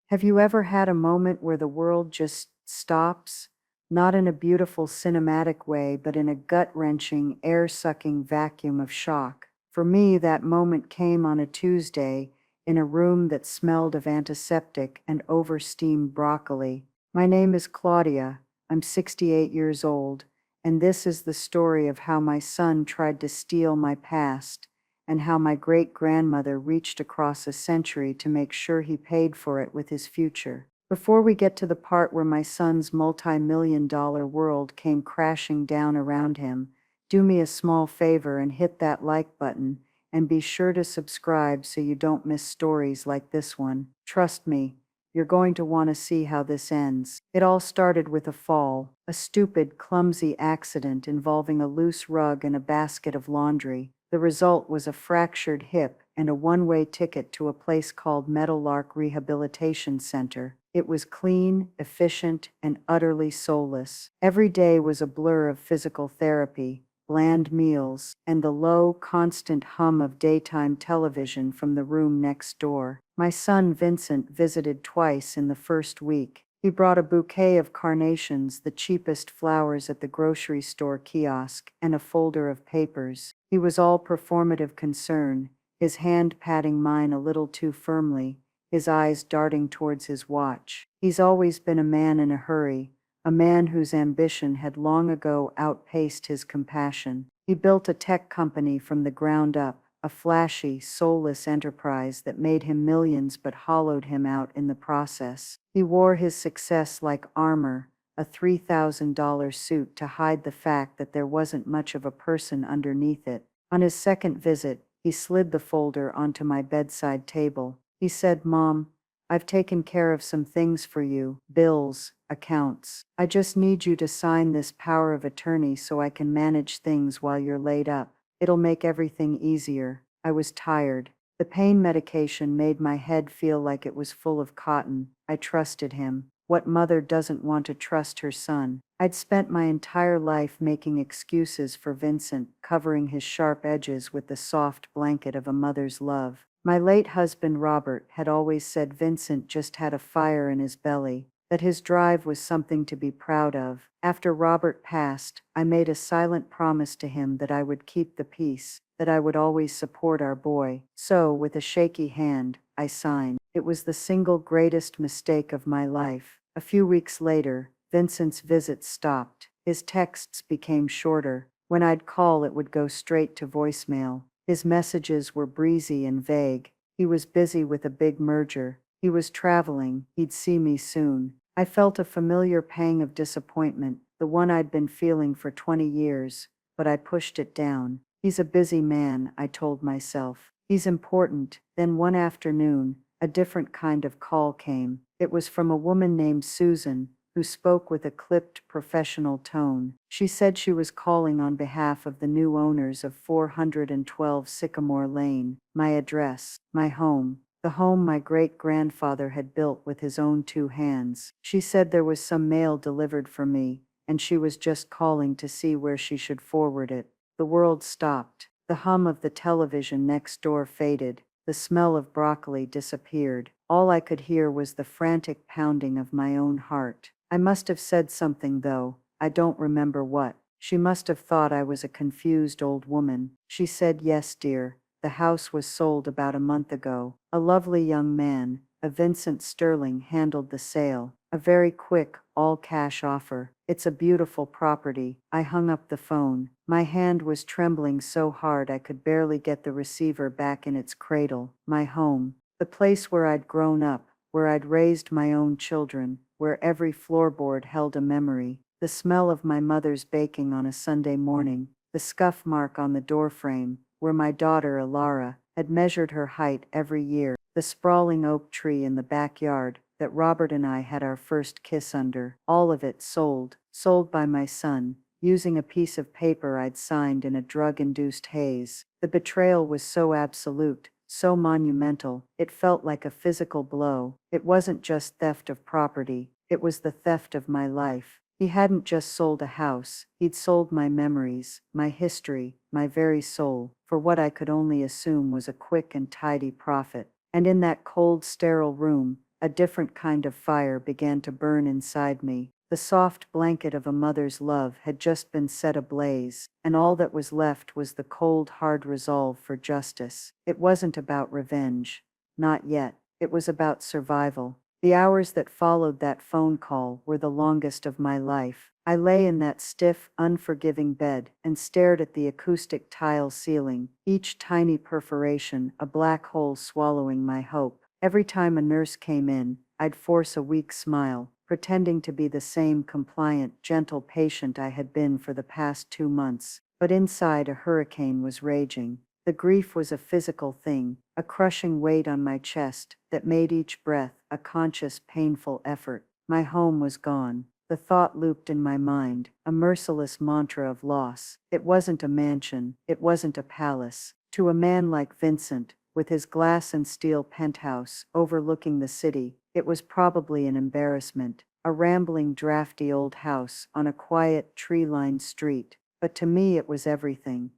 Have you ever had a moment where the world just stops? Not in a beautiful cinematic way, but in a gut-wrenching, air-sucking vacuum of shock. For me, that moment came on a Tuesday in a room that smelled of antiseptic and oversteamed broccoli. My name is Claudia. I'm 68 years old, and this is the story of how my son tried to steal my past and how my great-grandmother reached across a century to make sure he paid for it with his future. Before we get to the part where my son's multi-million-dollar world came crashing down around him, do me a small favor and hit that like button, and be sure to subscribe so you don't miss stories like this one. Trust me, you're going to want to see how this ends. It all started with a fall, a stupid, clumsy accident involving a loose rug and a basket of laundry. The result was a fractured hip and a one-way ticket to a place called Meadowlark Rehabilitation Center. It was clean, efficient, and utterly soulless. Every day was a blur of physical therapy, bland meals, and the low, constant hum of daytime television from the room next door. My son Vincent visited twice in the first week. He brought a bouquet of carnations, the cheapest flowers at the grocery store kiosk, and a folder of papers. He was all performative concern, his hand patting mine a little too firmly, his eyes darting towards his watch. He's always been a man in a hurry, a man whose ambition had long ago outpaced his compassion. He built a tech company from the ground up, a flashy, soulless enterprise that made him millions but hollowed him out in the process. He wore his success like armor, a $3,000 suit to hide the fact that there wasn't much of a person underneath it. On his second visit, he slid the folder onto my bedside table. He said, "Mom, I've taken care of some things for you, bills, accounts. I just need you to sign this power of attorney so I can manage things while you're laid up. It'll make everything easier." I was tired. The pain medication made my head feel like it was full of cotton. I trusted him. What mother doesn't want to trust her son? I'd spent my entire life making excuses for Vincent, covering his sharp edges with the soft blanket of a mother's love. My late husband Robert had always said Vincent just had a fire in his belly, that his drive was something to be proud of. After Robert passed, I made a silent promise to him that I would keep the peace, that I would always support our boy. So, with a shaky hand, I signed. It was the single greatest mistake of my life. A few weeks later, Vincent's visits stopped. His texts became shorter. When I'd call, it would go straight to voicemail. His messages were breezy and vague. He was busy with a big merger. He was traveling. He'd see me soon. I felt a familiar pang of disappointment, the one I'd been feeling for 20 years, but I pushed it down. He's a busy man, I told myself. He's important. Then one afternoon, a different kind of call came. It was from a woman named Susan, who spoke with a clipped, professional tone. She said she was calling on behalf of the new owners of 412 Sycamore Lane, my address, my home, the home my great-grandfather had built with his own two hands. She said there was some mail delivered for me, and she was just calling to see where she should forward it. The world stopped. The hum of the television next door faded. The smell of broccoli disappeared. All I could hear was the frantic pounding of my own heart. I must have said something, though. I don't remember what. She must have thought I was a confused old woman. She said, "Yes, dear. The house was sold about a month ago. A lovely young man, a Vincent Sterling, handled the sale. A very quick, all-cash offer. It's a beautiful property." I hung up the phone. My hand was trembling so hard I could barely get the receiver back in its cradle. My home. The place where I'd grown up, where I'd raised my own children, where every floorboard held a memory. The smell of my mother's baking on a Sunday morning. The scuff mark on the doorframe, where my daughter Alara had measured her height every year. The sprawling oak tree in the backyard that Robert and I had our first kiss under. All of it sold. Sold by my son, using a piece of paper I'd signed in a drug-induced haze. The betrayal was so absolute, so monumental, it felt like a physical blow. It wasn't just theft of property, it was the theft of my life. He hadn't just sold a house, he'd sold my memories, my history, my very soul, for what I could only assume was a quick and tidy profit. And in that cold, sterile room, A different kind of fire began to burn inside me. The soft blanket of a mother's love had just been set ablaze, and all that was left was the cold, hard resolve for justice. It wasn't about revenge. Not yet. It was about survival. The hours that followed that phone call were the longest of my life. I lay in that stiff, unforgiving bed and stared at the acoustic tile ceiling, each tiny perforation a black hole swallowing my hope. Every time a nurse came in, I'd force a weak smile, pretending to be the same compliant, gentle patient I had been for the past 2 months. But inside, a hurricane was raging. The grief was a physical thing, a crushing weight on my chest that made each breath a conscious, painful effort. My home was gone. The thought looped in my mind, a merciless mantra of loss. It wasn't a mansion, it wasn't a palace. To a man like Vincent, with his glass and steel penthouse overlooking the city, it was probably an embarrassment, a rambling, drafty old house on a quiet, tree-lined street. But to me it was everything.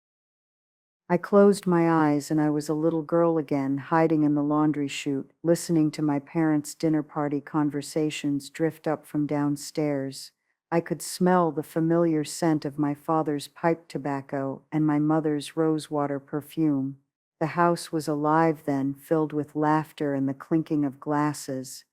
I closed my eyes and I was a little girl again, hiding in the laundry chute, listening to my parents' dinner party conversations drift up from downstairs. I could smell the familiar scent of my father's pipe tobacco and my mother's rosewater perfume. The house was alive then, filled with laughter and the clinking of glasses.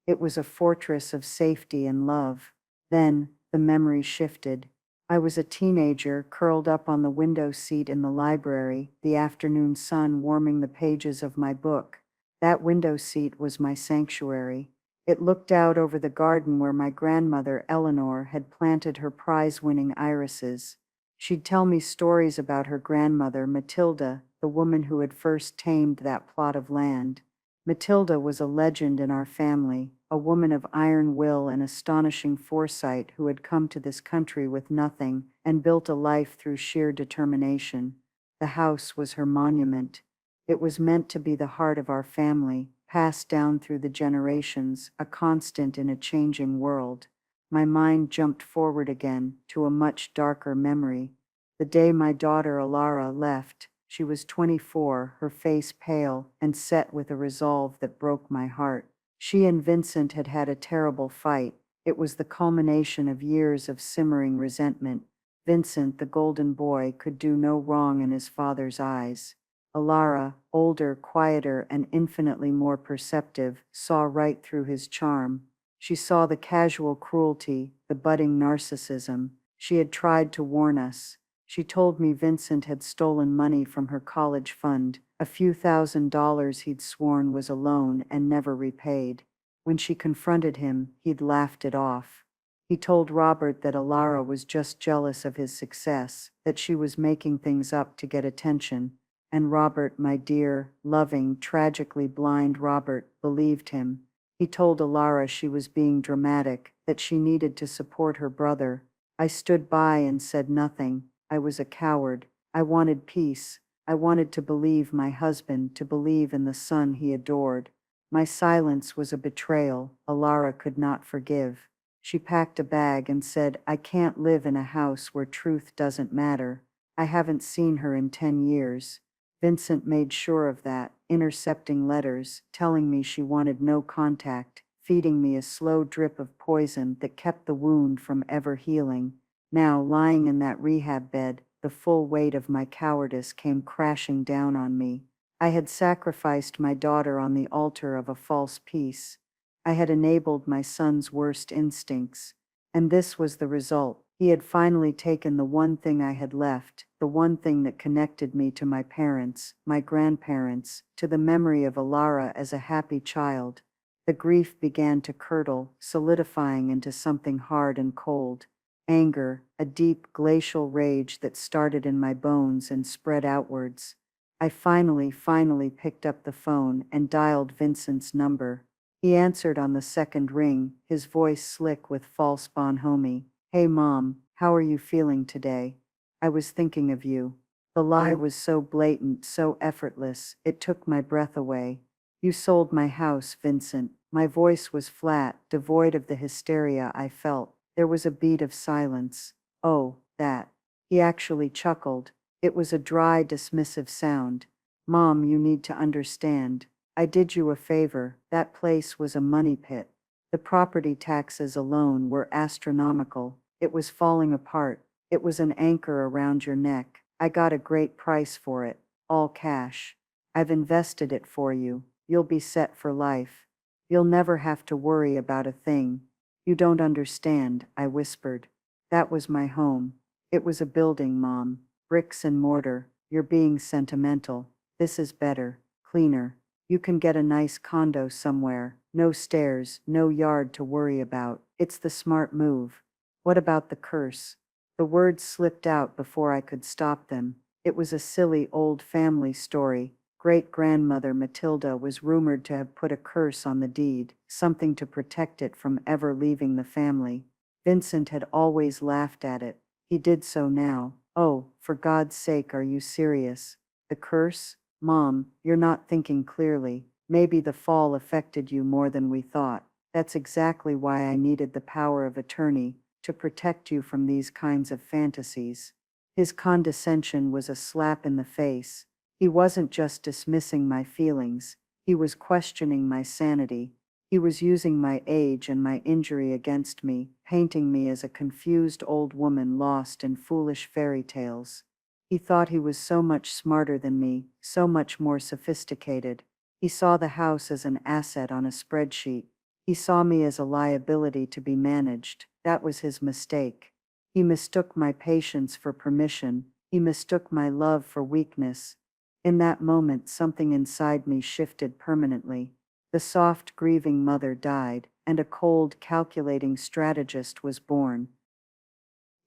It was a fortress of safety and love. Then, the memory shifted. I was a teenager, curled up on the window seat in the library, the afternoon sun warming the pages of my book. That window seat was my sanctuary. It looked out over the garden where my grandmother, Eleanor, had planted her prize-winning irises. She'd tell me stories about her grandmother, Matilda, the woman who had first tamed that plot of land. Matilda was a legend in our family, a woman of iron will and astonishing foresight who had come to this country with nothing and built a life through sheer determination. The house was her monument. It was meant to be the heart of our family, passed down through the generations, a constant in a changing world. My mind jumped forward again to a much darker memory. The day my daughter Alara left. She was 24, her face pale and set with a resolve that broke my heart. She and Vincent had had a terrible fight. It was the culmination of years of simmering resentment. Vincent, the golden boy, could do no wrong in his father's eyes. Alara, older, quieter, and infinitely more perceptive, saw right through his charm. She saw the casual cruelty, the budding narcissism. She had tried to warn us. She told me Vincent had stolen money from her college fund, a few $1,000s he'd sworn was a loan and never repaid. When she confronted him, he'd laughed it off. He told Robert that Alara was just jealous of his success, that she was making things up to get attention. And Robert, my dear, loving, tragically blind Robert, believed him. He told Alara she was being dramatic, that she needed to support her brother. I stood by and said nothing. I was a coward. I wanted peace. I wanted to believe my husband, to believe in the son he adored. My silence was a betrayal Alara could not forgive. She packed a bag and said, I can't live in a house where truth doesn't matter. I haven't seen her in 10 years. Vincent made sure of that, intercepting letters, telling me she wanted no contact, feeding me a slow drip of poison that kept the wound from ever healing. Now, lying in that rehab bed, the full weight of my cowardice came crashing down on me. I had sacrificed my daughter on the altar of a false peace. I had enabled my son's worst instincts. And this was the result. He had finally taken the one thing I had left, the one thing that connected me to my parents, my grandparents, to the memory of Alara as a happy child. The grief began to curdle, solidifying into something hard and cold. Anger, a deep glacial rage that started in my bones and spread outwards. I finally picked up the phone and dialed Vincent's number. He answered on the second ring, his voice slick with false bonhomie. Hey Mom, how are you feeling today? I was thinking of you. The lie was so blatant, so effortless, it took my breath away. You sold my house, Vincent. My voice was flat, devoid of the hysteria I felt. There was a beat of silence. Oh, that. He actually chuckled. It was a dry, dismissive sound. Mom, you need to understand. I did you a favor. That place was a money pit. The property taxes alone were astronomical. It was falling apart. It was an anchor around your neck. I got a great price for it, all cash. I've invested it for you. You'll be set for life. You'll never have to worry about a thing. You don't understand, I whispered. That was my home. It was a building, Mom. Bricks and mortar. You're being sentimental. This is better, cleaner. You can get a nice condo somewhere. No stairs, no yard to worry about. It's the smart move. What about the curse? The words slipped out before I could stop them. It was a silly old family story. Great-grandmother Matilda was rumored to have put a curse on the deed, something to protect it from ever leaving the family. Vincent had always laughed at it. He did so now. Oh, for God's sake, are you serious? The curse? Mom, you're not thinking clearly. Maybe the fall affected you more than we thought. That's exactly why I needed the power of attorney, to protect you from these kinds of fantasies. His condescension was a slap in the face. He wasn't just dismissing my feelings, he was questioning my sanity. He was using my age and my injury against me, painting me as a confused old woman lost in foolish fairy tales. He thought he was so much smarter than me, so much more sophisticated. He saw the house as an asset on a spreadsheet. He saw me as a liability to be managed. That was his mistake. He mistook my patience for permission. He mistook my love for weakness. In that moment, something inside me shifted permanently. The soft, grieving mother died, and a cold, calculating strategist was born.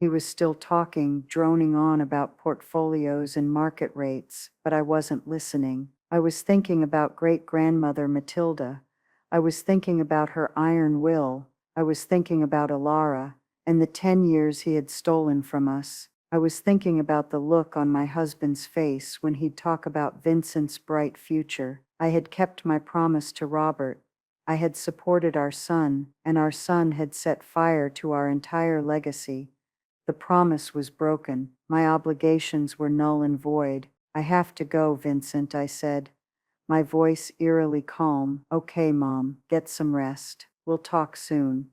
He was still talking, droning on about portfolios and market rates, but I wasn't listening. I was thinking about great-grandmother Matilda. I was thinking about her iron will. I was thinking about Alara, and the 10 years he had stolen from us. I was thinking about the look on my husband's face when he'd talk about Vincent's bright future. I had kept my promise to Robert. I had supported our son, and our son had set fire to our entire legacy. The promise was broken. My obligations were null and void. I have to go, Vincent, I said, my voice eerily calm. Okay, Mom, get some rest. We'll talk soon.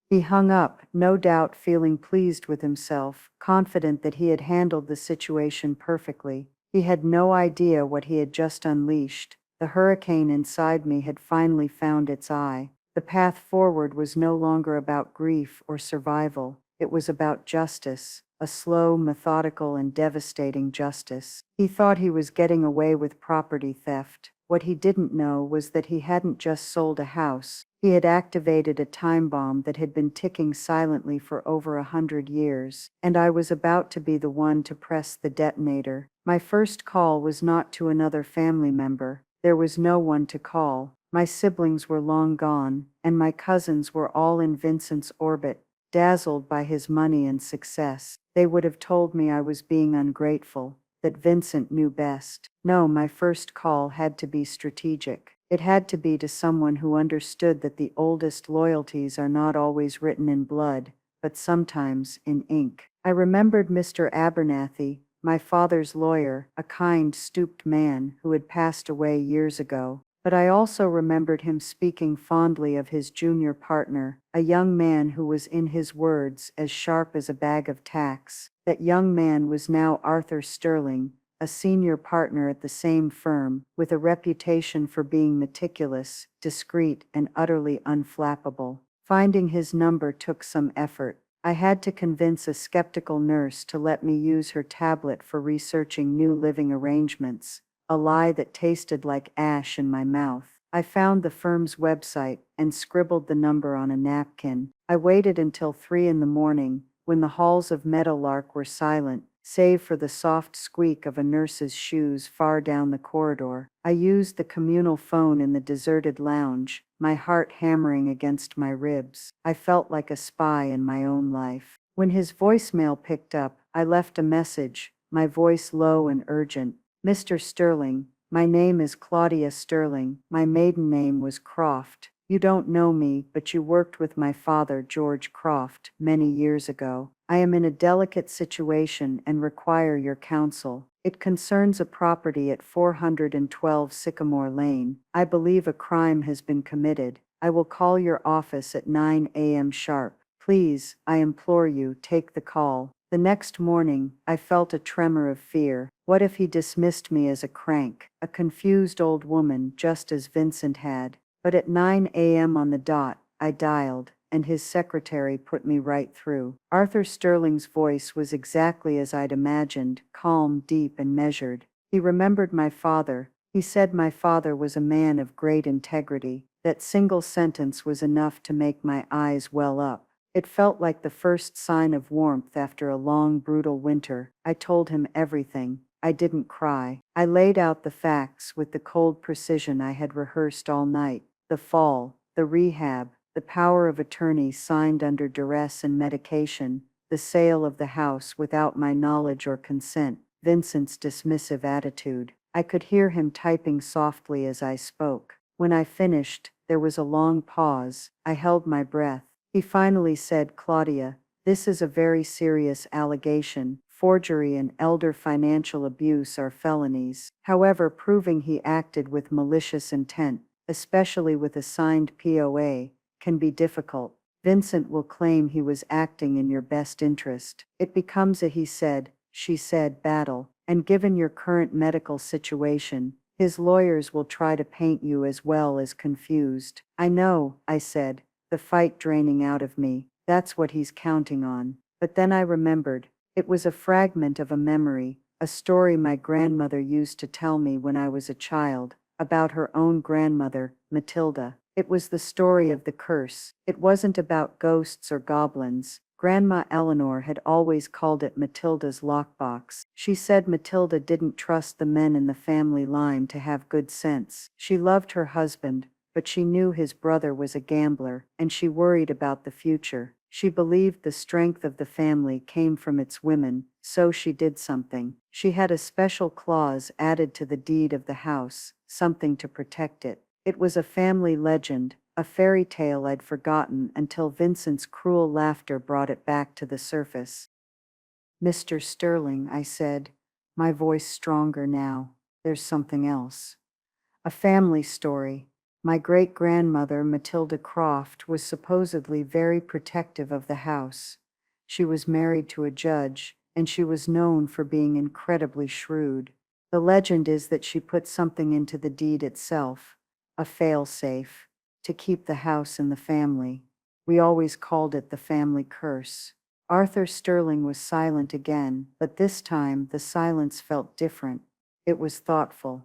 He hung up, no doubt feeling pleased with himself, confident that he had handled the situation perfectly. He had no idea what he had just unleashed. The hurricane inside me had finally found its eye. The path forward was no longer about grief or survival. It was about justice, a slow, methodical, and devastating justice. He thought he was getting away with property theft. What he didn't know was that he hadn't just sold a house. He had activated a time bomb that had been ticking silently for over 100 years, and I was about to be the one to press the detonator. My first call was not to another family member. There was no one to call. My siblings were long gone, and my cousins were all in Vincent's orbit, dazzled by his money and success. They would have told me I was being ungrateful, that Vincent knew best. No, my first call had to be strategic. It had to be to someone who understood that the oldest loyalties are not always written in blood, but sometimes in ink. I remembered Mr. Abernathy, my father's lawyer, a kind, stooped man who had passed away years ago. But I also remembered him speaking fondly of his junior partner, a young man who was, in his words, as sharp as a bag of tacks. That young man was now Arthur Sterling, a senior partner at the same firm, with a reputation for being meticulous, discreet, and utterly unflappable. Finding his number took some effort. I had to convince a skeptical nurse to let me use her tablet for researching new living arrangements, a lie that tasted like ash in my mouth. I found the firm's website and scribbled the number on a napkin. I waited until 3 in the morning, when the halls of Meadowlark were silent, save for the soft squeak of a nurse's shoes far down the corridor. I used the communal phone in the deserted lounge, my heart hammering against my ribs. I felt like a spy in my own life. When his voicemail picked up, I left a message, my voice low and urgent. Mr. Sterling, my name is Claudia Sterling. My maiden name was Croft. You don't know me, but you worked with my father, George Croft, many years ago. I am in a delicate situation and require your counsel. It concerns a property at 412 Sycamore Lane. I believe a crime has been committed. I will call your office at 9 a.m. sharp. Please, I implore you, take the call. The next morning, I felt a tremor of fear. What if he dismissed me as a crank, a confused old woman, just as Vincent had? But at 9 a.m. on the dot, I dialed, and his secretary put me right through. Arthur Sterling's voice was exactly as I'd imagined, calm, deep, and measured. He remembered my father. He said my father was a man of great integrity. That single sentence was enough to make my eyes well up. It felt like the first sign of warmth after a long, brutal winter. I told him everything. I didn't cry. I laid out the facts with the cold precision I had rehearsed all night. The fall, the rehab, the power of attorney signed under duress and medication, the sale of the house without my knowledge or consent, Vincent's dismissive attitude. I could hear him typing softly as I spoke. When I finished, there was a long pause. I held my breath. He finally said, Claudia, this is a very serious allegation. Forgery and elder financial abuse are felonies. However, proving he acted with malicious intent, especially with a signed POA, can be difficult. Vincent will claim he was acting in your best interest. It becomes a he said, she said battle, and given your current medical situation, his lawyers will try to paint you as well as confused. I know, I said, the fight draining out of me. That's what he's counting on. But then I remembered. It was a fragment of a memory, a story my grandmother used to tell me when I was a child, about her own grandmother, Matilda. It was the story of the curse. It wasn't about ghosts or goblins. Grandma Eleanor had always called it Matilda's lockbox. She said Matilda didn't trust the men in the family line to have good sense. She loved her husband, but she knew his brother was a gambler, and she worried about the future. She believed the strength of the family came from its women, so she did something. She had a special clause added to the deed of the house, something to protect it. It was a family legend, a fairy tale I'd forgotten until Vincent's cruel laughter brought it back to the surface. Mr. Sterling, I said, my voice stronger now. There's something else. A family story. My great-grandmother, Matilda Croft, was supposedly very protective of the house. She was married to a judge, and she was known for being incredibly shrewd. The legend is that she put something into the deed itself, a fail-safe, to keep the house in the family. We always called it the family curse. Arthur Sterling was silent again, but this time the silence felt different. It was thoughtful.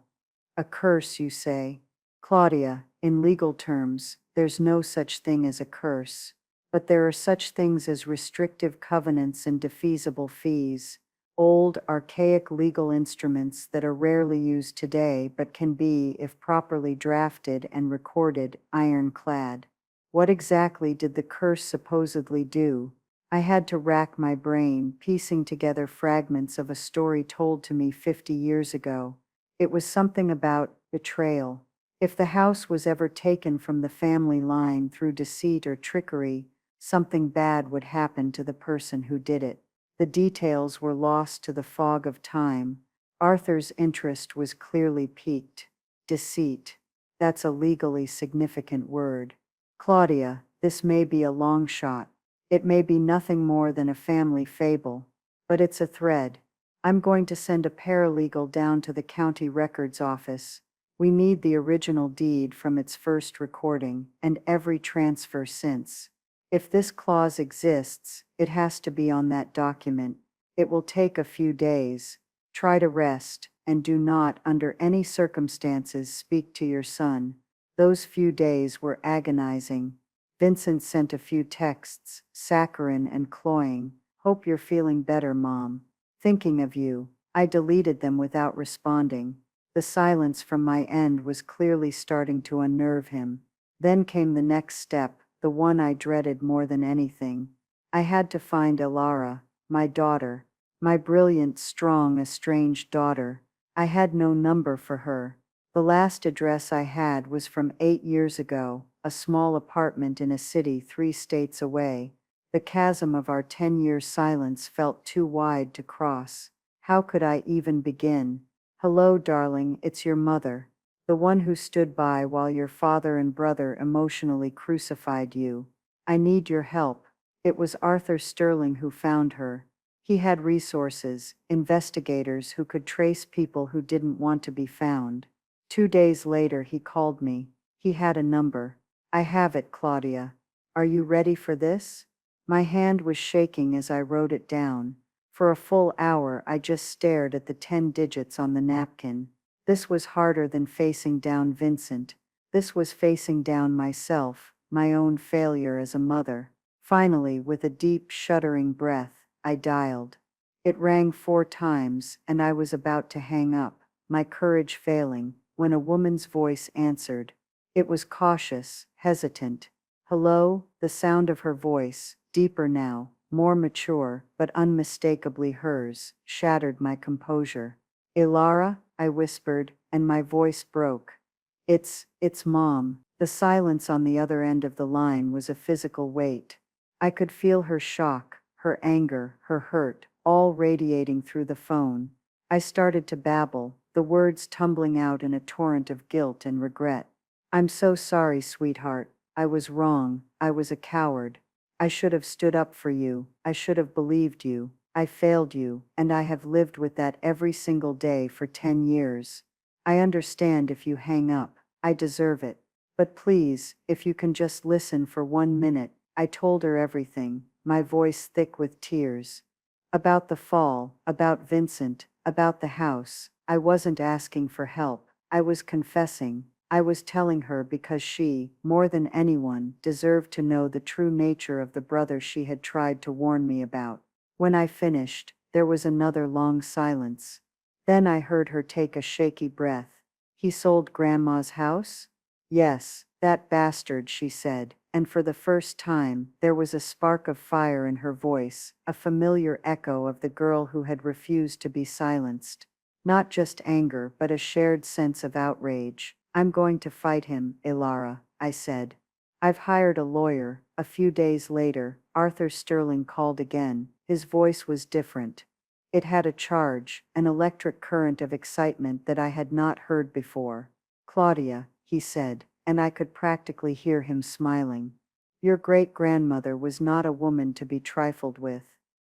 A curse, you say? Claudia, in legal terms, there's no such thing as a curse. But there are such things as restrictive covenants and defeasible fees, old, archaic legal instruments that are rarely used today but can be, if properly drafted and recorded, ironclad. What exactly did the curse supposedly do? I had to rack my brain, piecing together fragments of a story told to me 50 years ago. It was something about betrayal. If the house was ever taken from the family line through deceit or trickery, something bad would happen to the person who did it. The details were lost to the fog of time. Arthur's interest was clearly piqued. Deceit. That's a legally significant word. Claudia, this may be a long shot. It may be nothing more than a family fable, but it's a thread. I'm going to send a paralegal down to the county records office. We need the original deed from its first recording, and every transfer since. If this clause exists, it has to be on that document. It will take a few days. Try to rest, and do not, under any circumstances, speak to your son. Those few days were agonizing. Vincent sent a few texts, saccharine and cloying. Hope you're feeling better, Mom. Thinking of you. I deleted them without responding. The silence from my end was clearly starting to unnerve him. Then came the next step, the one I dreaded more than anything. I had to find Elara, my daughter, my brilliant, strong, estranged daughter. I had no number for her. The last address I had was from 8 years ago, a small apartment in a city 3 states away. The chasm of our 10-year silence felt too wide to cross. How could I even begin? Hello, darling, it's your mother. The one who stood by while your father and brother emotionally crucified you. I need your help. It was Arthur Sterling who found her. He had resources, investigators who could trace people who didn't want to be found. 2 days later, he called me. He had a number. I have it, Claudia. Are you ready for this? My hand was shaking as I wrote it down. For a full hour, I just stared at the 10 digits on the napkin. This was harder than facing down Vincent. This was facing down myself, my own failure as a mother. Finally, with a deep, shuddering breath, I dialed. It rang 4 times, and I was about to hang up, my courage failing, when a woman's voice answered. It was cautious, hesitant. Hello, the sound of her voice, deeper now, more mature, but unmistakably hers, shattered my composure. Ilara, I whispered, and my voice broke. It's Mom. The silence on the other end of the line was a physical weight. I could feel her shock, her anger, her hurt, all radiating through the phone. I started to babble, the words tumbling out in a torrent of guilt and regret. I'm so sorry, sweetheart. I was wrong. I was a coward. I should have stood up for you. I should have believed you. I failed you, and I have lived with that every single day for 10 years. I understand if you hang up. I deserve it. But please, if you can just listen for 1 minute. I told her everything, my voice thick with tears. About the fall, about Vincent, about the house. I wasn't asking for help. I was confessing. I was telling her because she, more than anyone, deserved to know the true nature of the brother she had tried to warn me about. When I finished, there was another long silence. Then I heard her take a shaky breath. He sold Grandma's house? Yes, that bastard, she said, and for the first time, there was a spark of fire in her voice, a familiar echo of the girl who had refused to be silenced. Not just anger, but a shared sense of outrage. I'm going to fight him, Ilara, I said. I've hired a lawyer. A few days later, Arthur Sterling called again. His voice was different. It had a charge, an electric current of excitement that I had not heard before. Claudia, he said, and I could practically hear him smiling. Your great-grandmother was not a woman to be trifled with.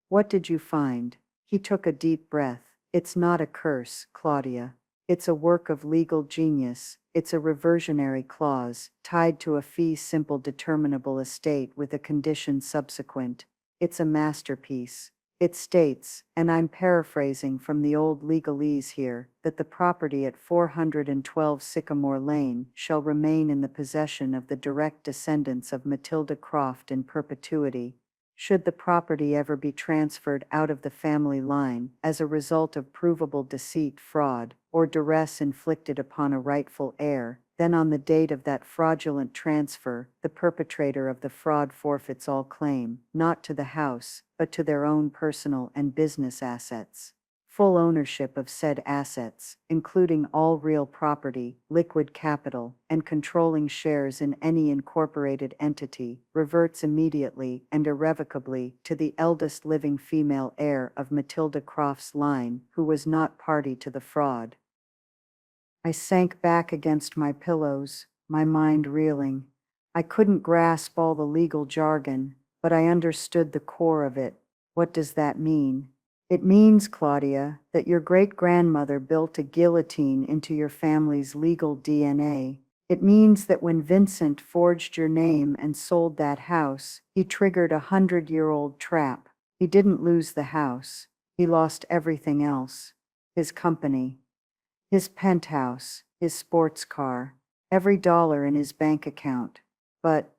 What did you find? He took a deep breath. It's not a curse, Claudia. It's a work of legal genius. It's a reversionary clause, tied to a fee-simple determinable estate with a condition subsequent. It's a masterpiece. It states, and I'm paraphrasing from the old legalese here, that the property at 412 Sycamore Lane shall remain in the possession of the direct descendants of Matilda Croft in perpetuity. Should the property ever be transferred out of the family line as a result of provable deceit, fraud, or duress inflicted upon a rightful heir, then on the date of that fraudulent transfer, the perpetrator of the fraud forfeits all claim, not to the house, but to their own personal and business assets. Full ownership of said assets, including all real property, liquid capital, and controlling shares in any incorporated entity, reverts immediately and irrevocably to the eldest living female heir of Matilda Croft's line, who was not party to the fraud. I sank back against my pillows, my mind reeling. I couldn't grasp all the legal jargon, but I understood the core of it. What does that mean? It means, Claudia, that your great-grandmother built a guillotine into your family's legal DNA. It means that when Vincent forged your name and sold that house, he triggered a 100-year-old trap. He didn't lose the house. He lost everything else. His company. His penthouse, his sports car, every dollar in his bank account. But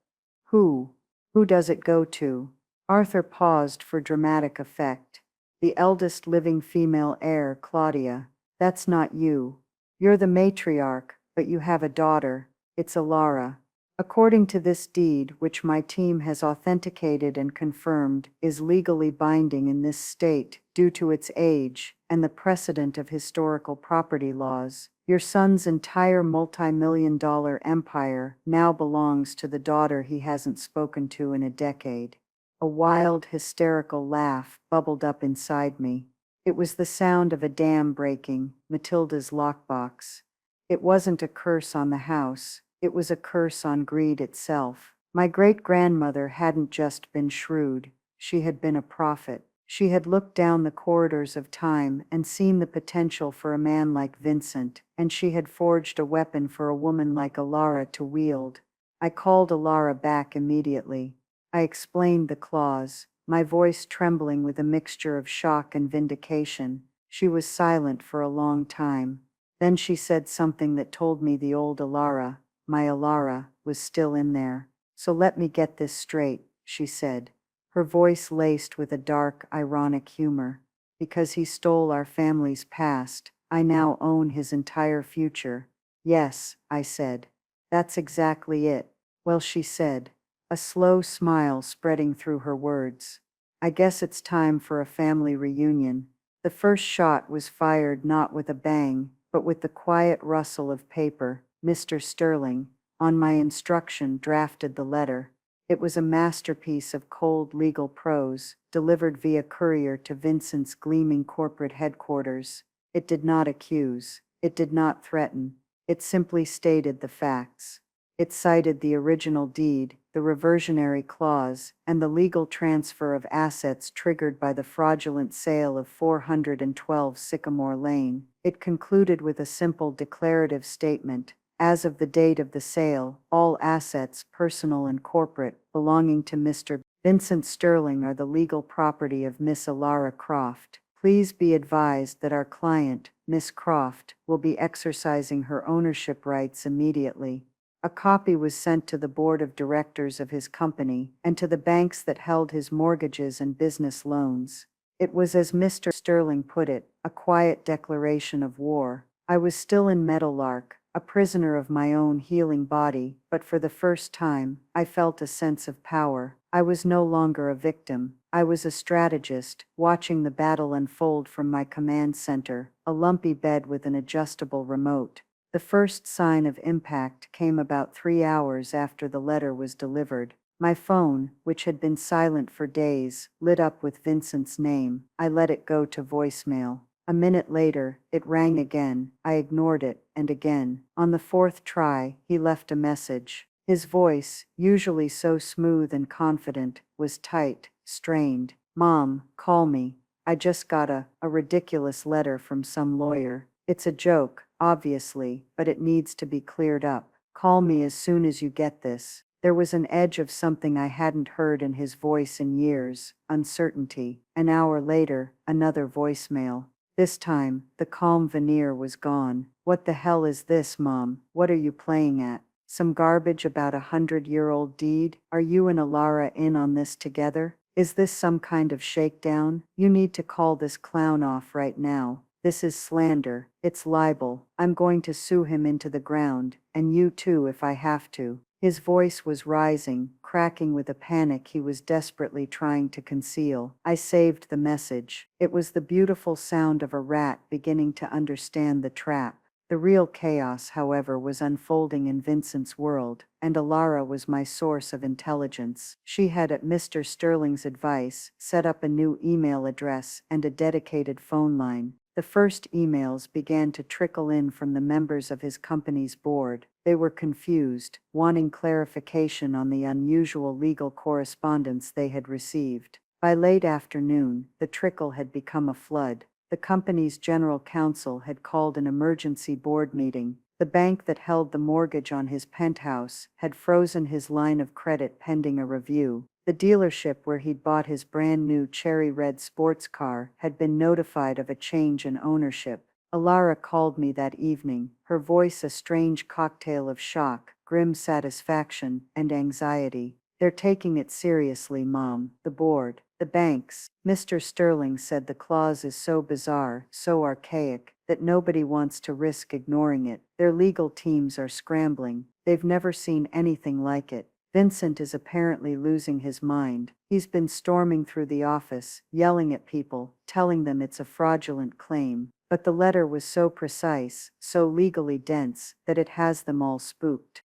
who? Who does it go to? Arthur paused for dramatic effect. The eldest living female heir, Claudia. That's not you. You're the matriarch, but you have a daughter. It's Ilara. According to this deed, which my team has authenticated and confirmed, is legally binding in this state due to its age and the precedent of historical property laws, Your son's entire multi-million-dollar empire now belongs to the daughter he hasn't spoken to in a decade. A wild, hysterical laugh bubbled up inside me. It was the sound of a dam breaking, Matilda's lockbox. It wasn't a curse on the house, it was a curse on greed itself. My great-grandmother hadn't just been shrewd, she had been a prophet. She had looked down the corridors of time and seen the potential for a man like Vincent, and she had forged a weapon for a woman like Alara to wield. I called Alara back immediately. I explained the clause, my voice trembling with a mixture of shock and vindication. She was silent for a long time. Then she said something that told me the old Alara, my Alara, was still in there. So let me get this straight, she said, her voice laced with a dark, ironic humor. Because he stole our family's past, I now own his entire future. Yes, I said. That's exactly it. Well, she said, a slow smile spreading through her words. I guess it's time for a family reunion. The first shot was fired not with a bang, but with the quiet rustle of paper. Mr. Sterling, on my instruction, drafted the letter. It was a masterpiece of cold legal prose, delivered via courier to Vincent's gleaming corporate headquarters. It did not accuse. It did not threaten. It simply stated the facts. It cited the original deed, the reversionary clause, and the legal transfer of assets triggered by the fraudulent sale of 412 Sycamore Lane. It concluded with a simple declarative statement. As of the date of the sale, all assets, personal and corporate, belonging to Mr. Vincent Sterling are the legal property of Miss Alara Croft. Please be advised that our client, Miss Croft, will be exercising her ownership rights immediately. A copy was sent to the board of directors of his company and to the banks that held his mortgages and business loans. It was, as Mr. Sterling put it, a quiet declaration of war. I was still in Meadowlark, a prisoner of my own healing body, but for the first time, I felt a sense of power. I was no longer a victim. I was a strategist, watching the battle unfold from my command center, a lumpy bed with an adjustable remote. The first sign of impact came about 3 hours after the letter was delivered. My phone, which had been silent for days, lit up with Vincent's name. I let it go to voicemail. A minute later, it rang again. I ignored it, and again. On the fourth try, he left a message. His voice, usually so smooth and confident, was tight, strained. Mom, call me. I just got a ridiculous letter from some lawyer. It's a joke, obviously, but it needs to be cleared up. Call me as soon as you get this. There was an edge of something I hadn't heard in his voice in years, uncertainty. An hour later, another voicemail. This time, the calm veneer was gone. What the hell is this, Mom? What are you playing at? Some garbage about a 100-year-old deed? Are you and Alara in on this together? Is this some kind of shakedown? You need to call this clown off right now. This is slander. It's libel. I'm going to sue him into the ground, and you too if I have to. His voice was rising, cracking with a panic he was desperately trying to conceal. I saved the message. It was the beautiful sound of a rat beginning to understand the trap. The real chaos, however, was unfolding in Vincent's world, and Alara was my source of intelligence. She had, at Mr. Sterling's advice, set up a new email address and a dedicated phone line. The first emails began to trickle in from the members of his company's board. They were confused, wanting clarification on the unusual legal correspondence they had received. By late afternoon, the trickle had become a flood. The company's general counsel had called an emergency board meeting. The bank that held the mortgage on his penthouse had frozen his line of credit pending a review. The dealership where he'd bought his brand new cherry red sports car had been notified of a change in ownership. Alara called me that evening, her voice a strange cocktail of shock, grim satisfaction, and anxiety. They're taking it seriously, Mom. The board, the banks. Mr. Sterling said the clause is so bizarre, so archaic, that nobody wants to risk ignoring it. Their legal teams are scrambling. They've never seen anything like it. Vincent is apparently losing his mind. He's been storming through the office, yelling at people, telling them it's a fraudulent claim. but the letter was so precise, so legally dense, that it has them all spooked.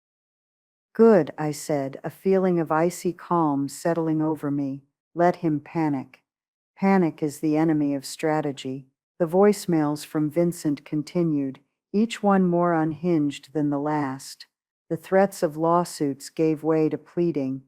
Good, I said, a feeling of icy calm settling over me. Let him panic. Panic is the enemy of strategy. The voicemails from Vincent continued, each one more unhinged than the last. The threats of lawsuits gave way to pleading.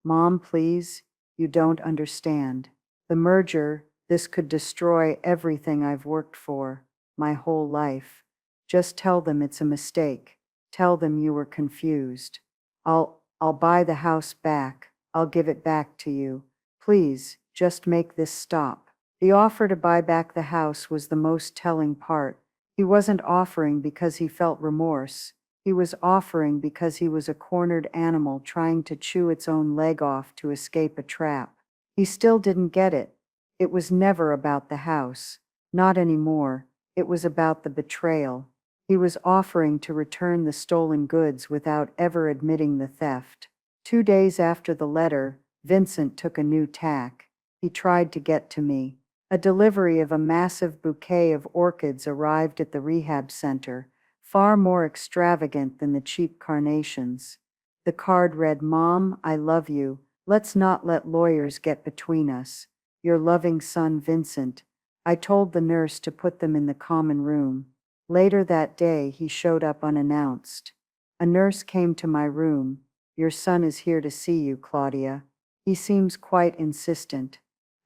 Mom, please, you don't understand. The merger, this could destroy everything I've worked for, my whole life. Just tell them it's a mistake. Tell them you were confused. I'll buy the house back. I'll give it back to you. Please, just make this stop. The offer to buy back the house was the most telling part. He wasn't offering because he felt remorse. He was offering because he was a cornered animal trying to chew its own leg off to escape a trap. He still didn't get it. It was never about the house. Not anymore. It was about the betrayal. He was offering to return the stolen goods without ever admitting the theft. 2 days after the letter, Vincent took a new tack. He tried to get to me. A delivery of a massive bouquet of orchids arrived at the rehab center, far more extravagant than the cheap carnations. The card read, "Mom, I love you. Let's not let lawyers get between us. Your loving son, Vincent." I told the nurse to put them in the common room. Later that day, he showed up unannounced. A nurse came to my room. "Your son is here to see you, Claudia. He seems quite insistent."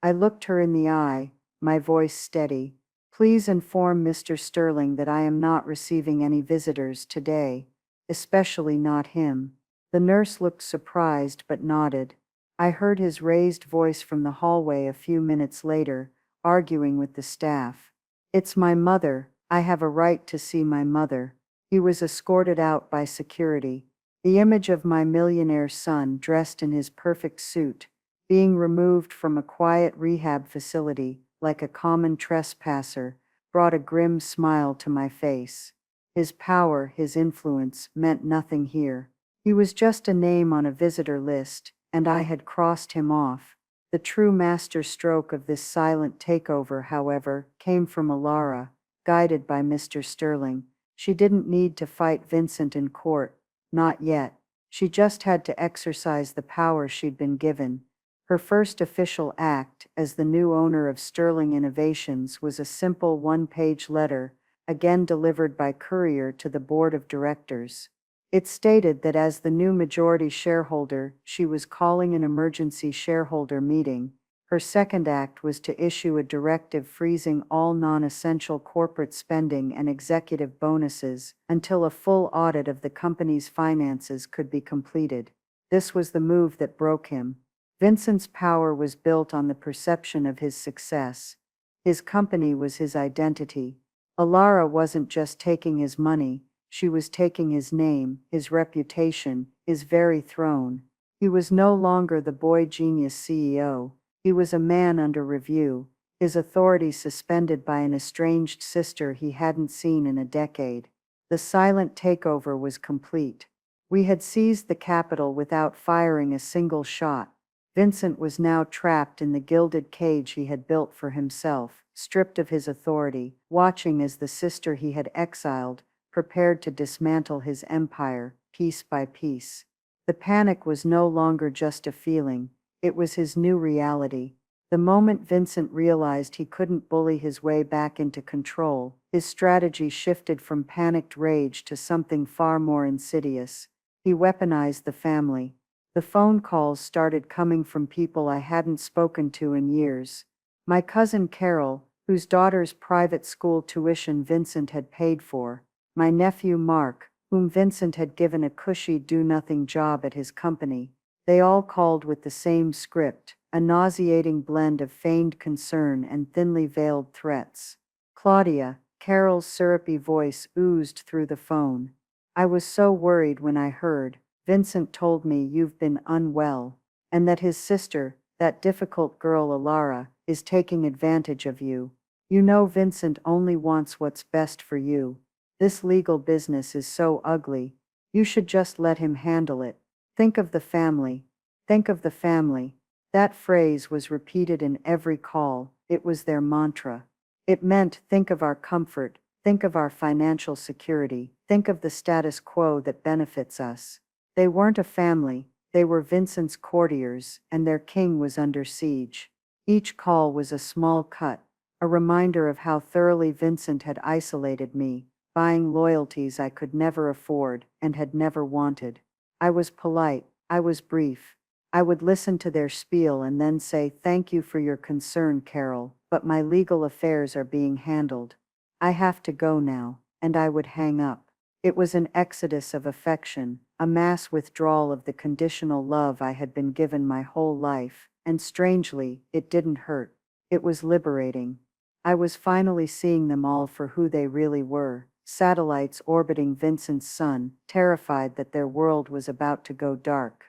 I looked her in the eye, my voice steady. "Please inform Mr. Sterling that I am not receiving any visitors today, especially not him." The nurse looked surprised but nodded. I heard his raised voice from the hallway a few minutes later, arguing with the staff. "It's my mother. I have a right to see my mother." He was escorted out by security. The image of my millionaire son, dressed in his perfect suit, being removed from a quiet rehab facility, like a common trespasser, brought a grim smile to my face. His power, his influence, meant nothing here. He was just a name on a visitor list, and I had crossed him off. The true master stroke of this silent takeover, however, came from Alara, guided by Mr. Sterling. She didn't need to fight Vincent in court, not yet. She just had to exercise the power she'd been given. Her first official act as the new owner of Sterling Innovations was a simple one-page letter, again delivered by courier to the board of directors. It stated that as the new majority shareholder, she was calling an emergency shareholder meeting. Her second act was to issue a directive freezing all non-essential corporate spending and executive bonuses until a full audit of the company's finances could be completed. This was the move that broke him. Vincent's power was built on the perception of his success. His company was his identity. Alara wasn't just taking his money, she was taking his name, his reputation, his very throne. He was no longer the boy genius CEO. He was a man under review, his authority suspended by an estranged sister he hadn't seen in a decade. The silent takeover was complete. We had seized the capital without firing a single shot. Vincent was now trapped in the gilded cage he had built for himself, stripped of his authority, watching as the sister he had exiled prepared to dismantle his empire, piece by piece. The panic was no longer just a feeling. It was his new reality. The moment Vincent realized he couldn't bully his way back into control, his strategy shifted from panicked rage to something far more insidious. He weaponized the family. The phone calls started coming from people I hadn't spoken to in years. My cousin Carol, whose daughter's private school tuition Vincent had paid for. My nephew Mark, whom Vincent had given a cushy do-nothing job at his company. They all called with the same script, a nauseating blend of feigned concern and thinly veiled threats. "Claudia," Carol's syrupy voice oozed through the phone. "I was so worried when I heard. Vincent told me you've been unwell, and that his sister, that difficult girl Alara, is taking advantage of you. You know Vincent only wants what's best for you. This legal business is so ugly. You should just let him handle it. Think of the family. Think of the family." That phrase was repeated in every call. It was their mantra. It meant think of our comfort, think of our financial security, think of the status quo that benefits us. They weren't a family, they were Vincent's courtiers, and their king was under siege. Each call was a small cut, a reminder of how thoroughly Vincent had isolated me, buying loyalties I could never afford and had never wanted. I was polite, I was brief. I would listen to their spiel and then say, "Thank you for your concern, Carol, but my legal affairs are being handled. I have to go now," and I would hang up. It was an exodus of affection, a mass withdrawal of the conditional love I had been given my whole life, and strangely, it didn't hurt. It was liberating. I was finally seeing them all for who they really were, satellites orbiting Vincent's sun, terrified that their world was about to go dark.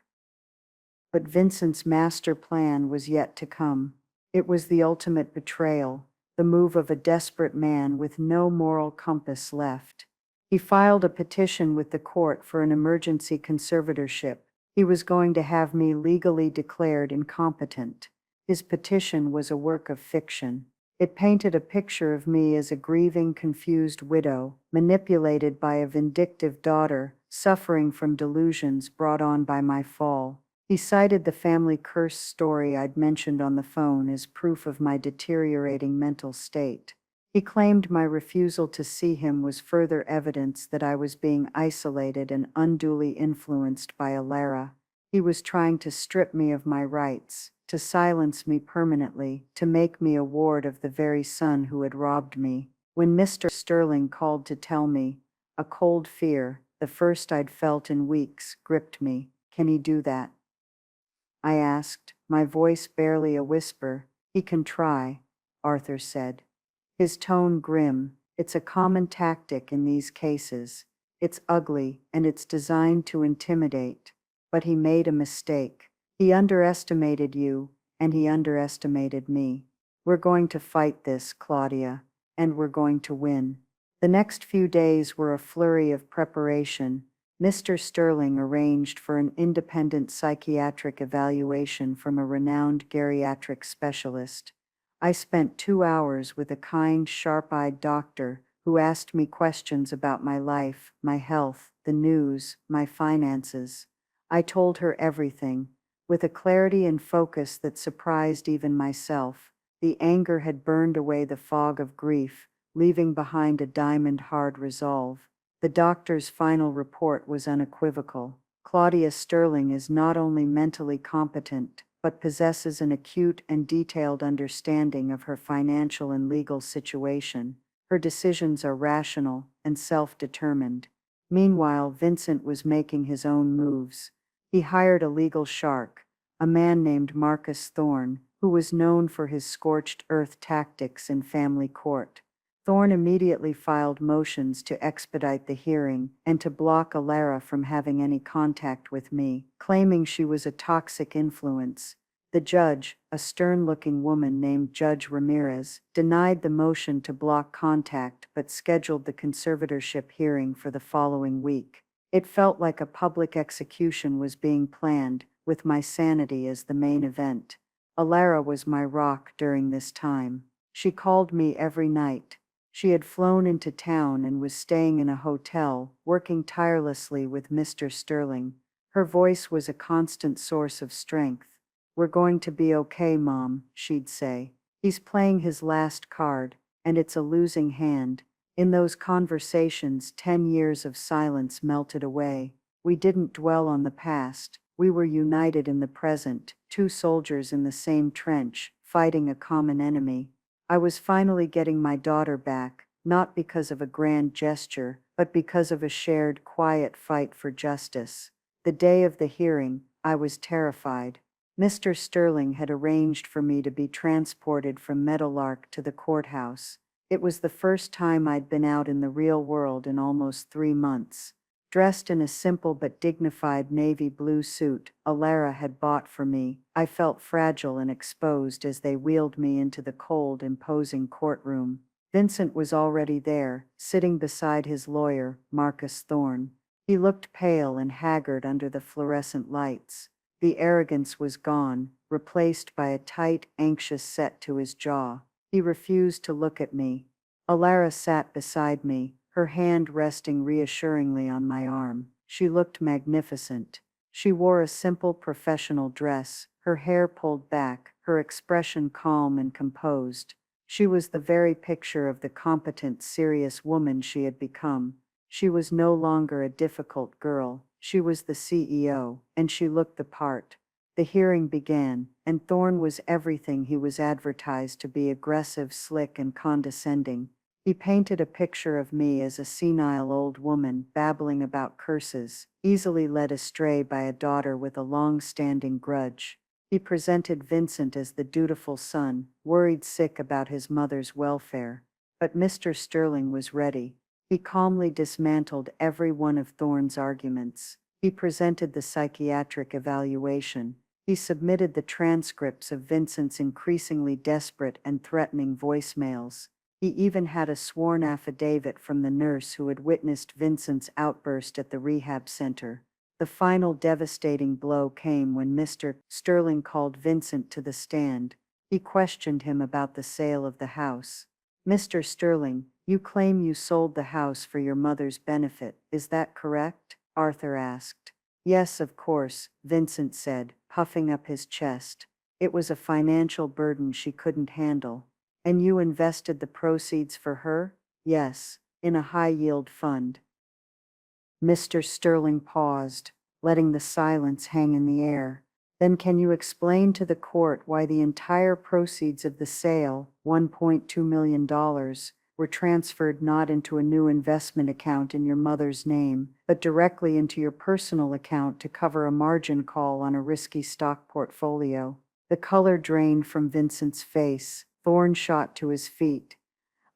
But Vincent's master plan was yet to come. It was the ultimate betrayal, the move of a desperate man with no moral compass left. He filed a petition with the court for an emergency conservatorship. He was going to have me legally declared incompetent. His petition was a work of fiction. It painted a picture of me as a grieving, confused widow, manipulated by a vindictive daughter, suffering from delusions brought on by my fall. He cited the family curse story I'd mentioned on the phone as proof of my deteriorating mental state. He claimed my refusal to see him was further evidence that I was being isolated and unduly influenced by Alara. He was trying to strip me of my rights, to silence me permanently, to make me a ward of the very son who had robbed me. When Mr. Sterling called to tell me, a cold fear, the first I'd felt in weeks, gripped me. "Can he do that?" I asked, my voice barely a whisper. "He can try," Arthur said. His tone grim. "It's a common tactic in these cases. It's ugly, and it's designed to intimidate. But he made a mistake. He underestimated you, and he underestimated me. We're going to fight this, Claudia, and we're going to win." The next few days were a flurry of preparation. Mr. Sterling arranged for an independent psychiatric evaluation from a renowned geriatric specialist. I spent 2 hours with a kind, sharp-eyed doctor who asked me questions about my life, my health, the news, my finances. I told her everything, with a clarity and focus that surprised even myself. The anger had burned away the fog of grief, leaving behind a diamond-hard resolve. The doctor's final report was unequivocal. Claudia Sterling is not only mentally competent, but possesses an acute and detailed understanding of her financial and legal situation. Her decisions are rational and self-determined. Meanwhile, Vincent was making his own moves. He hired a legal shark, a man named Marcus Thorne, who was known for his scorched earth tactics in family court. Thorne immediately filed motions to expedite the hearing and to block Alara from having any contact with me, claiming she was a toxic influence. The judge, a stern-looking woman named Judge Ramirez, denied the motion to block contact but scheduled the conservatorship hearing for the following week. It felt like a public execution was being planned, with my sanity as the main event. Alara was my rock during this time. She called me every night. She had flown into town and was staying in a hotel, working tirelessly with Mr. Sterling. Her voice was a constant source of strength. "We're going to be okay, Mom," she'd say. "He's playing his last card, and it's a losing hand." In those conversations, 10 years of silence melted away. We didn't dwell on the past. We were united in the present, 2 soldiers in the same trench, fighting a common enemy. I was finally getting my daughter back, not because of a grand gesture, but because of a shared, quiet fight for justice. The day of the hearing, I was terrified. Mr. Sterling had arranged for me to be transported from Meadowlark to the courthouse. It was the first time I'd been out in the real world in almost 3 months. Dressed in a simple but dignified navy blue suit Alara had bought for me, I felt fragile and exposed as they wheeled me into the cold, imposing courtroom. Vincent was already there, sitting beside his lawyer, Marcus Thorne. He looked pale and haggard under the fluorescent lights. The arrogance was gone, replaced by a tight, anxious set to his jaw. He refused to look at me. Alara sat beside me, her hand resting reassuringly on my arm. She looked magnificent. She wore a simple professional dress, her hair pulled back, her expression calm and composed. She was the very picture of the competent, serious woman she had become. She was no longer a difficult girl. She was the CEO, and she looked the part. The hearing began, and Thorne was everything he was advertised to be: aggressive, slick, and condescending. He painted a picture of me as a senile old woman, babbling about curses, easily led astray by a daughter with a long-standing grudge. He presented Vincent as the dutiful son, worried sick about his mother's welfare. But Mr. Sterling was ready. He calmly dismantled every one of Thorne's arguments. He presented the psychiatric evaluation. He submitted the transcripts of Vincent's increasingly desperate and threatening voicemails. He even had a sworn affidavit from the nurse who had witnessed Vincent's outburst at the rehab center. The final devastating blow came when Mr. Sterling called Vincent to the stand. He questioned him about the sale of the house. "Mr. Sterling, you claim you sold the house for your mother's benefit, is that correct?" Arthur asked. "Yes, of course," Vincent said, puffing up his chest. "It was a financial burden she couldn't handle." "And you invested the proceeds for her?" "Yes, in a high-yield fund." Mr. Sterling paused, letting the silence hang in the air. "Then can you explain to the court why the entire proceeds of the sale, $1.2 million, were transferred not into a new investment account in your mother's name, but directly into your personal account to cover a margin call on a risky stock portfolio?" The color drained from Vincent's face. Thorne shot to his feet,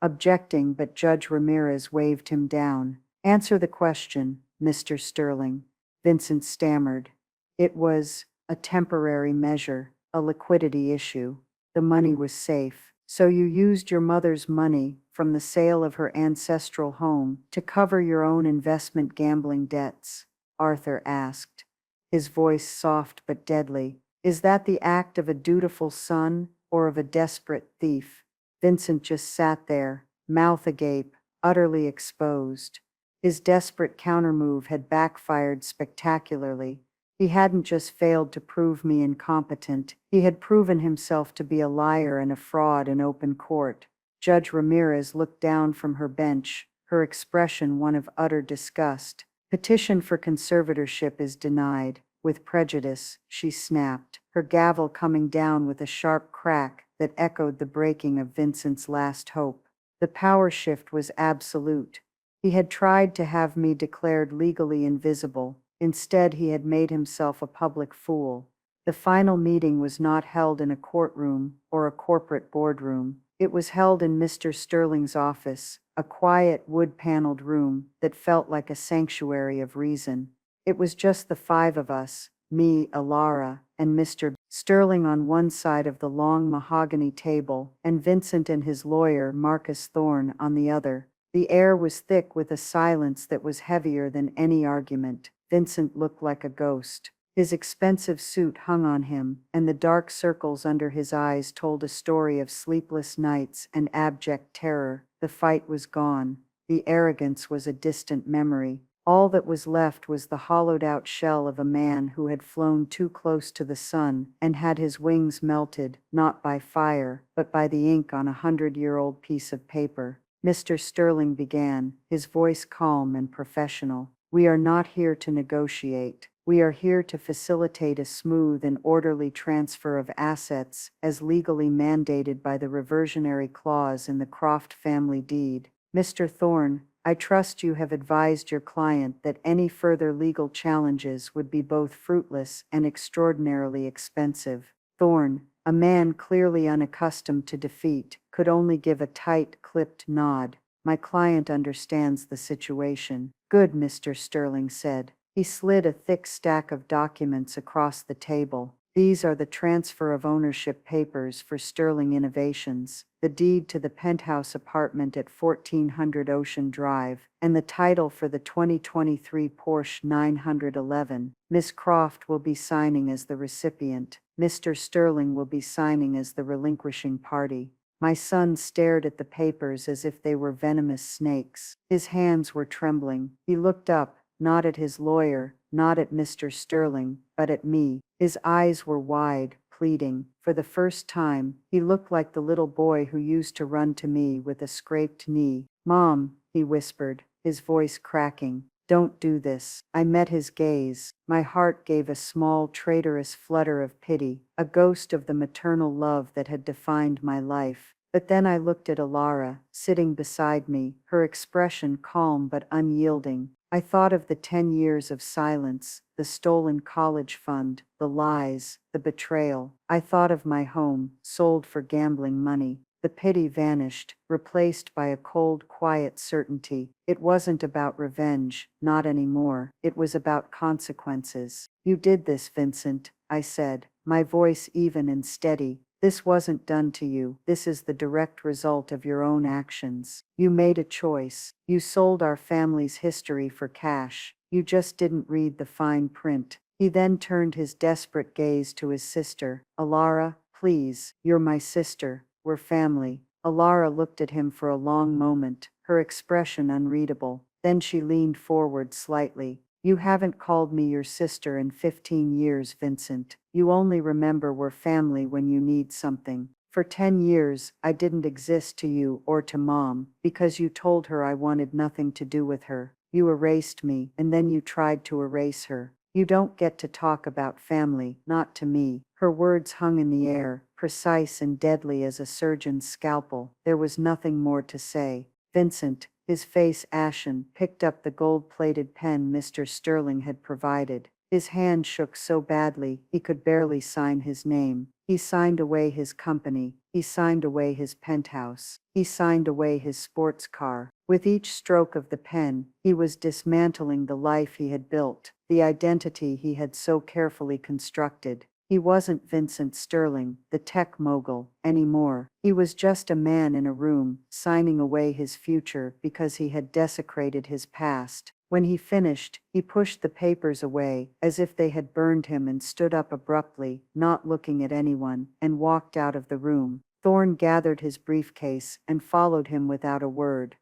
objecting, but Judge Ramirez waved him down. "Answer the question, Mr. Sterling," Vincent stammered. "It was a temporary measure, a liquidity issue. The money was safe. So you used your mother's money from the sale of her ancestral home to cover your own investment gambling debts?" Arthur asked, his voice soft but deadly. "Is that the act of a dutiful son or of a desperate thief?" Vincent just sat there, mouth agape, utterly exposed. His desperate countermove had backfired spectacularly. He hadn't just failed to prove me incompetent, he had proven himself to be a liar and a fraud in open court. Judge Ramirez looked down from her bench, her expression one of utter disgust. "Petition for conservatorship is denied. With prejudice," she snapped, her gavel coming down with a sharp crack that echoed the breaking of Vincent's last hope. The power shift was absolute. He had tried to have me declared legally invisible. Instead, he had made himself a public fool. The final meeting was not held in a courtroom or a corporate boardroom. It was held in Mr. Sterling's office, a quiet, wood-paneled room that felt like a sanctuary of reason. It was just the five of us, me, Alara, and Mr. Sterling on one side of the long mahogany table, and Vincent and his lawyer, Marcus Thorne, on the other. The air was thick with a silence that was heavier than any argument. Vincent looked like a ghost. His expensive suit hung on him, and the dark circles under his eyes told a story of sleepless nights and abject terror. The fight was gone. The arrogance was a distant memory. All that was left was the hollowed-out shell of a man who had flown too close to the sun and had his wings melted, not by fire, but by the ink on a 100-year-old piece of paper. Mr. Sterling began, his voice calm and professional. "We are not here to negotiate. We are here to facilitate a smooth and orderly transfer of assets as legally mandated by the reversionary clause in the Croft family deed. Mr. Thorne, I trust you have advised your client that any further legal challenges would be both fruitless and extraordinarily expensive." Thorne, a man clearly unaccustomed to defeat, could only give a tight-clipped nod. "My client understands the situation." "Good," Mr. Sterling said. He slid a thick stack of documents across the table. "These are the transfer of ownership papers for Sterling Innovations, the deed to the penthouse apartment at 1400 Ocean Drive, and the title for the 2023 Porsche 911. Miss Croft will be signing as the recipient. Mr. Sterling will be signing as the relinquishing party." My son stared at the papers as if they were venomous snakes. His hands were trembling. He looked up, not at his lawyer, not at Mr. Sterling, but at me. His eyes were wide, pleading. For the first time, he looked like the little boy who used to run to me with a scraped knee. "Mom," he whispered, his voice cracking. "Don't do this." I met his gaze. My heart gave a small, traitorous flutter of pity, a ghost of the maternal love that had defined my life. But then I looked at Alara, sitting beside me, her expression calm but unyielding. I thought of the 10 years of silence, the stolen college fund, the lies, the betrayal. I thought of my home, sold for gambling money. The pity vanished, replaced by a cold, quiet certainty. It wasn't about revenge, not anymore. It was about consequences. "You did this, Vincent," I said, my voice even and steady. "This wasn't done to you. This is the direct result of your own actions. You made a choice. You sold our family's history for cash. You just didn't read the fine print." He then turned his desperate gaze to his sister. "Alara, please, you're my sister. We're family." Alara looked at him for a long moment, her expression unreadable. Then she leaned forward slightly. "You haven't called me your sister in 15 years, Vincent. You only remember we're family when you need something. For 10 years, I didn't exist to you or to Mom, because you told her I wanted nothing to do with her. You erased me, and then you tried to erase her. You don't get to talk about family, not to me." Her words hung in the air, precise and deadly as a surgeon's scalpel. There was nothing more to say. Vincent, his face ashen, picked up the gold-plated pen Mr. Sterling had provided. His hand shook so badly, he could barely sign his name. He signed away his company. He signed away his penthouse. He signed away his sports car. With each stroke of the pen, he was dismantling the life he had built, the identity he had so carefully constructed. He wasn't Vincent Sterling, the tech mogul, anymore. He was just a man in a room, signing away his future because he had desecrated his past. When he finished, he pushed the papers away, as if they had burned him, and stood up abruptly, not looking at anyone, and walked out of the room. Thorne gathered his briefcase and followed him without a word.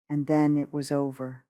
And then it was over.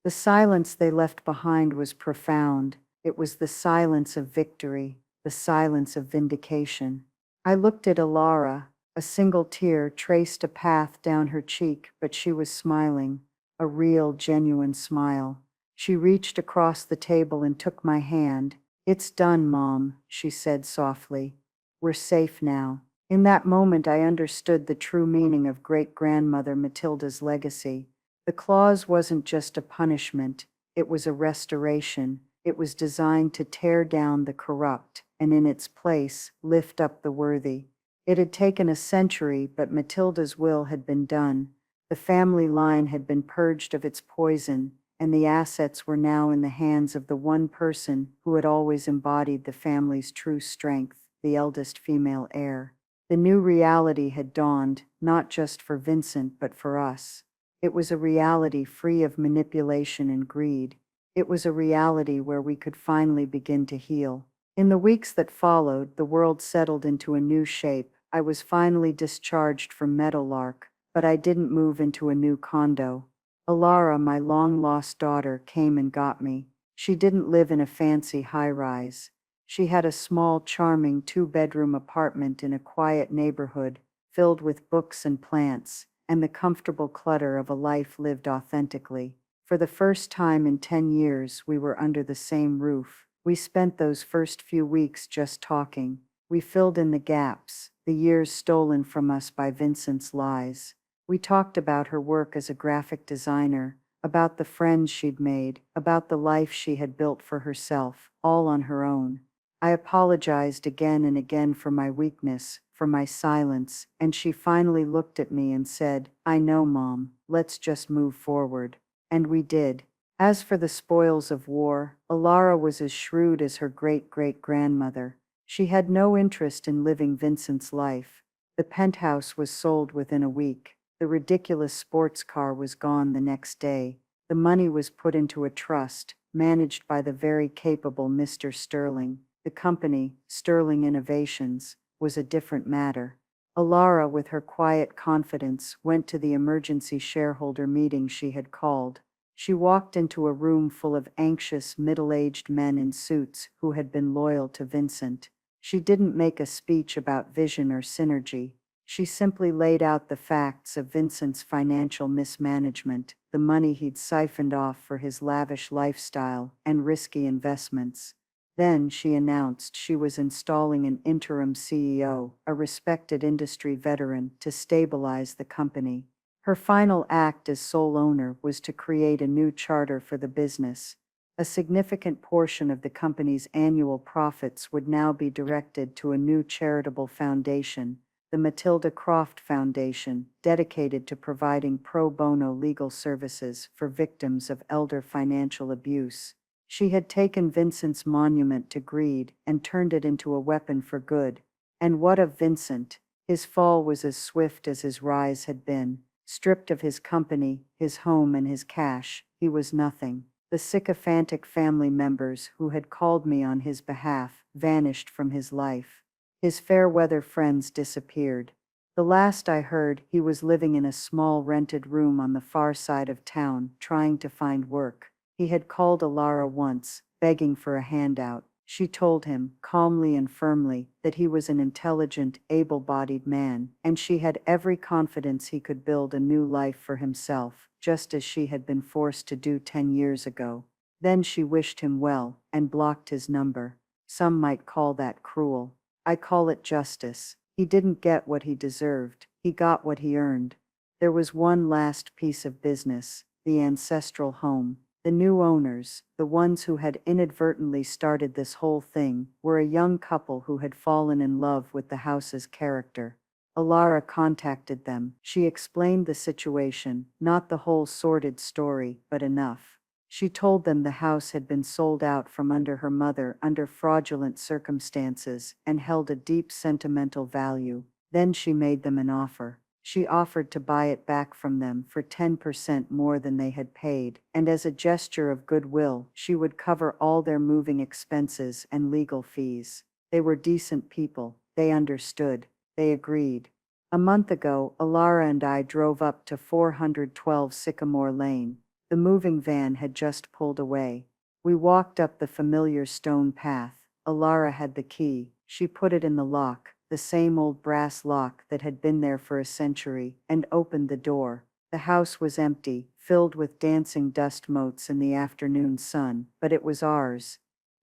The silence they left behind was profound. It was the silence of victory, the silence of vindication. I looked at Alara. A single tear traced a path down her cheek, but she was smiling, a real, genuine smile. She reached across the table and took my hand. "It's done, Mom," she said softly. "We're safe now." In that moment I understood the true meaning of great-grandmother Matilda's legacy. The clause wasn't just a punishment, it was a restoration. It was designed to tear down the corrupt, and in its place, lift up the worthy. It had taken a century, but Matilda's will had been done. The family line had been purged of its poison, and the assets were now in the hands of the one person who had always embodied the family's true strength, the eldest female heir. The new reality had dawned, not just for Vincent but for us. It was a reality free of manipulation and greed. It was a reality where we could finally begin to heal. In the weeks that followed, the world settled into a new shape. I was finally discharged from Meadowlark, but I didn't move into a new condo. Alara, my long-lost daughter, came and got me. She didn't live in a fancy high-rise. She had a small, charming 2-bedroom apartment in a quiet neighborhood, filled with books and plants, and the comfortable clutter of a life lived authentically. For the first time in 10 years, we were under the same roof. We spent those first few weeks just talking. We filled in the gaps, the years stolen from us by Vincent's lies. We talked about her work as a graphic designer, about the friends she'd made, about the life she had built for herself, all on her own. I apologized again and again for my weakness, for my silence, and she finally looked at me and said, "I know, Mom, let's just move forward." And we did. As for the spoils of war, Alara was as shrewd as her great-great-grandmother. She had no interest in living Vincent's life. The penthouse was sold within a week. The ridiculous sports car was gone the next day. The money was put into a trust, managed by the very capable Mr. Sterling. The company, Sterling Innovations, was a different matter. Alara, with her quiet confidence, went to the emergency shareholder meeting she had called. She walked into a room full of anxious, middle-aged men in suits who had been loyal to Vincent. She didn't make a speech about vision or synergy. She simply laid out the facts of Vincent's financial mismanagement, the money he'd siphoned off for his lavish lifestyle and risky investments. Then she announced she was installing an interim CEO, a respected industry veteran, to stabilize the company. Her final act as sole owner was to create a new charter for the business. A significant portion of the company's annual profits would now be directed to a new charitable foundation, the Matilda Croft Foundation, dedicated to providing pro bono legal services for victims of elder financial abuse. She had taken Vincent's monument to greed and turned it into a weapon for good. And what of Vincent? His fall was as swift as his rise had been. Stripped of his company, his home, and his cash, he was nothing. The sycophantic family members who had called me on his behalf vanished from his life. His fair-weather friends disappeared. The last I heard, he was living in a small rented room on the far side of town, trying to find work. He had called Alara once, begging for a handout. She told him, calmly and firmly, that he was an intelligent, able-bodied man, and she had every confidence he could build a new life for himself, just as she had been forced to do 10 years ago. Then she wished him well, and blocked his number. Some might call that cruel. I call it justice. He didn't get what he deserved. He got what he earned. There was one last piece of business, the ancestral home. The new owners, the ones who had inadvertently started this whole thing, were a young couple who had fallen in love with the house's character. Alara contacted them. She explained the situation, not the whole sordid story, but enough. She told them the house had been sold out from under her mother under fraudulent circumstances and held a deep sentimental value. Then she made them an offer. She offered to buy it back from them for 10% more than they had paid, and as a gesture of goodwill, she would cover all their moving expenses and legal fees. They were decent people. They understood. They agreed. A month ago, Alara and I drove up to 412 Sycamore Lane. The moving van had just pulled away. We walked up the familiar stone path. Alara had the key. She put it in the lock, the same old brass lock that had been there for a century, and opened the door. The house was empty, filled with dancing dust motes in the afternoon sun, but it was ours.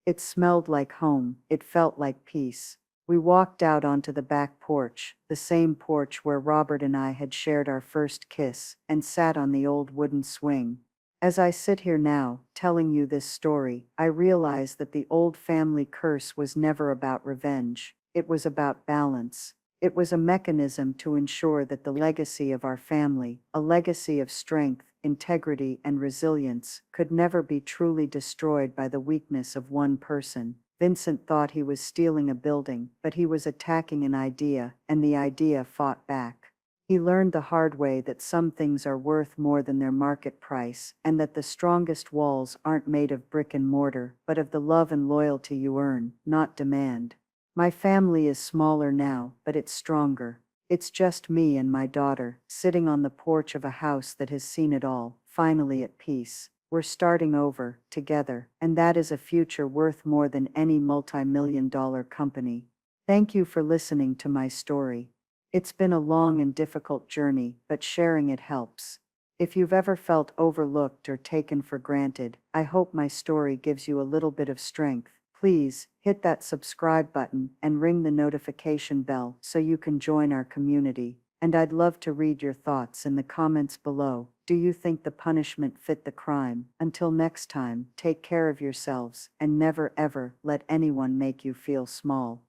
It smelled like home. It felt like peace. We walked out onto the back porch, the same porch where Robert and I had shared our first kiss, and sat on the old wooden swing. As I sit here now, telling you this story, I realize that the old family curse was never about revenge. It was about balance. It was a mechanism to ensure that the legacy of our family, a legacy of strength, integrity, and resilience, could never be truly destroyed by the weakness of one person. Vincent thought he was stealing a building, but he was attacking an idea, and the idea fought back. He learned the hard way that some things are worth more than their market price, and that the strongest walls aren't made of brick and mortar, but of the love and loyalty you earn, not demand. My family is smaller now, but it's stronger. It's just me and my daughter, sitting on the porch of a house that has seen it all, finally at peace. We're starting over, together, and that is a future worth more than any multi-million-dollar company. Thank you for listening to my story. It's been a long and difficult journey, but sharing it helps. If you've ever felt overlooked or taken for granted, I hope my story gives you a little bit of strength. Please hit that subscribe button and ring the notification bell so you can join our community. And I'd love to read your thoughts in the comments below. Do you think the punishment fit the crime? Until next time, take care of yourselves and never ever let anyone make you feel small.